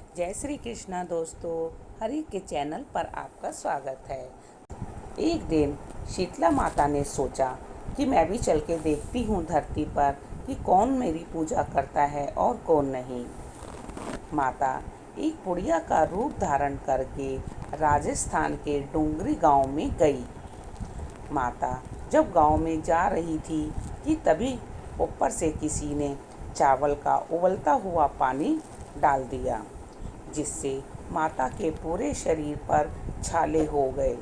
जय श्री कृष्णा दोस्तों, हरि के चैनल पर आपका स्वागत है। एक दिन शीतला माता ने सोचा कि मैं भी चल के देखती हूँ धरती पर कि कौन मेरी पूजा करता है और कौन नहीं। माता एक बुढ़िया का रूप धारण करके राजस्थान के डोंगरी गांव में गई। माता जब गांव में जा रही थी कि तभी ऊपर से किसी ने चावल का उबलता हुआ पानी डाल दिया, जिससे माता के पूरे शरीर पर छाले हो गए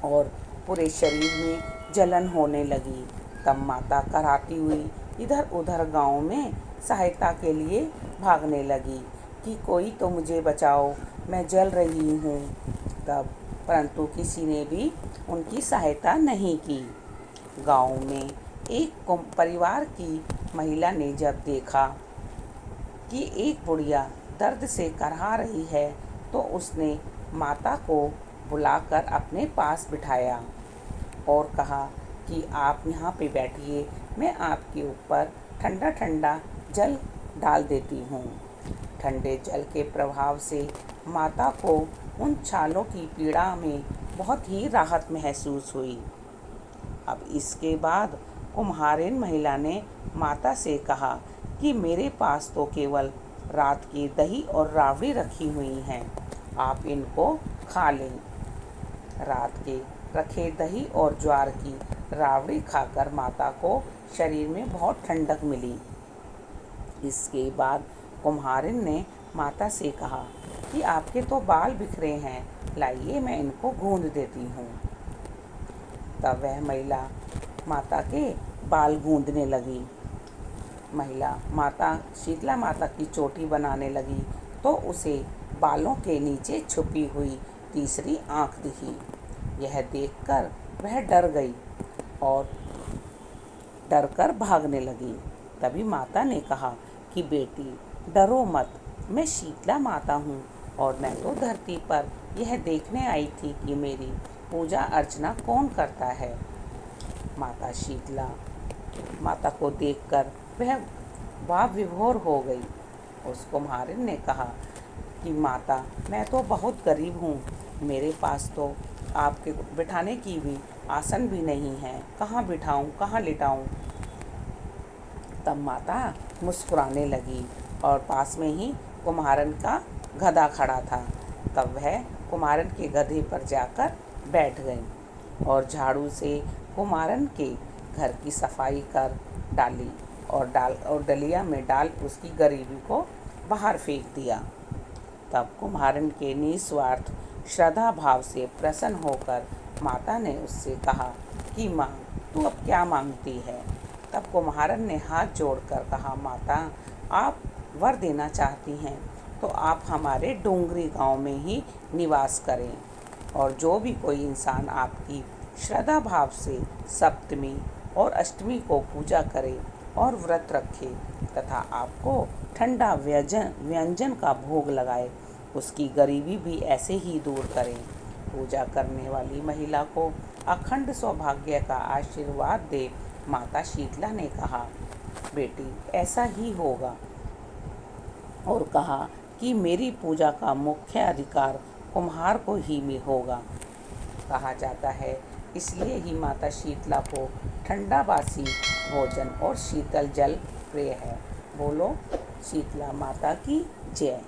और पूरे शरीर में जलन होने लगी। तब माता कराहती हुई इधर उधर गांव में सहायता के लिए भागने लगी कि कोई तो मुझे बचाओ, मैं जल रही हूँ। तब परंतु किसी ने भी उनकी सहायता नहीं की। गांव में एक परिवार की महिला ने जब देखा कि एक बुढ़िया दर्द से कराह रही है तो उसने माता को बुलाकर अपने पास बिठाया और कहा कि आप यहाँ पे बैठिए, मैं आपके ऊपर ठंडा ठंडा जल डाल देती हूँ। ठंडे जल के प्रभाव से माता को उन छालों की पीड़ा में बहुत ही राहत महसूस हुई। अब इसके बाद कुम्हारिन महिला ने माता से कहा कि मेरे पास तो केवल रात की दही और राबड़ी रखी हुई हैं, आप इनको खा लें। रात के रखे दही और ज्वार की राबड़ी खाकर माता को शरीर में बहुत ठंडक मिली। इसके बाद कुम्हारिन ने माता से कहा कि आपके तो बाल बिखरे हैं, लाइए मैं इनको गूंद देती हूँ। तब वह महिला माता के बाल गूंदने लगी। महिला माता शीतला माता की चोटी बनाने लगी तो उसे बालों के नीचे छुपी हुई तीसरी आंख दिखी। यह देखकर वह डर गई और डर कर भागने लगी। तभी माता ने कहा कि बेटी डरो मत, मैं शीतला माता हूँ और मैं तो धरती पर यह देखने आई थी कि मेरी पूजा अर्चना कौन करता है। माता शीतला माता को देखकर वह भाव विभोर हो गई। उस कुम्हारिन ने कहा कि माता मैं तो बहुत गरीब हूँ, मेरे पास तो आपके बिठाने की भी आसन भी नहीं है, कहाँ बिठाऊँ, कहाँ लिटाऊँ। तब माता मुस्कुराने लगी और पास में ही कुम्हारन का गधा खड़ा था। तब वह कुम्हारन के गधे पर जाकर बैठ गई और झाड़ू से कुम्हारन के घर की सफाई कर डाली और डलिया में डाल उसकी गरीबी को बाहर फेंक दिया। तब कुम्हारन के निस्वार्थ श्रद्धा भाव से प्रसन्न होकर माता ने उससे कहा कि माँ तू अब क्या मांगती है। तब कुम्हारन ने हाथ जोड़कर कहा, माता आप वर देना चाहती हैं तो आप हमारे डोंगरी गांव में ही निवास करें और जो भी कोई इंसान आपकी श्रद्धा भाव से सप्तमी और अष्टमी को पूजा करे और व्रत रखे तथा आपको ठंडा व्यंजन का भोग लगाए, उसकी गरीबी भी ऐसे ही दूर करें। पूजा करने वाली महिला को अखंड सौभाग्य का आशीर्वाद दे। माता शीतला ने कहा, बेटी ऐसा ही होगा और कहा कि मेरी पूजा का मुख्य अधिकार कुम्हार को ही में होगा। कहा जाता है इसलिए ही माता शीतला को ठंडा बासी भोजन और शीतल जल प्रिय है। बोलो शीतला माता की जय।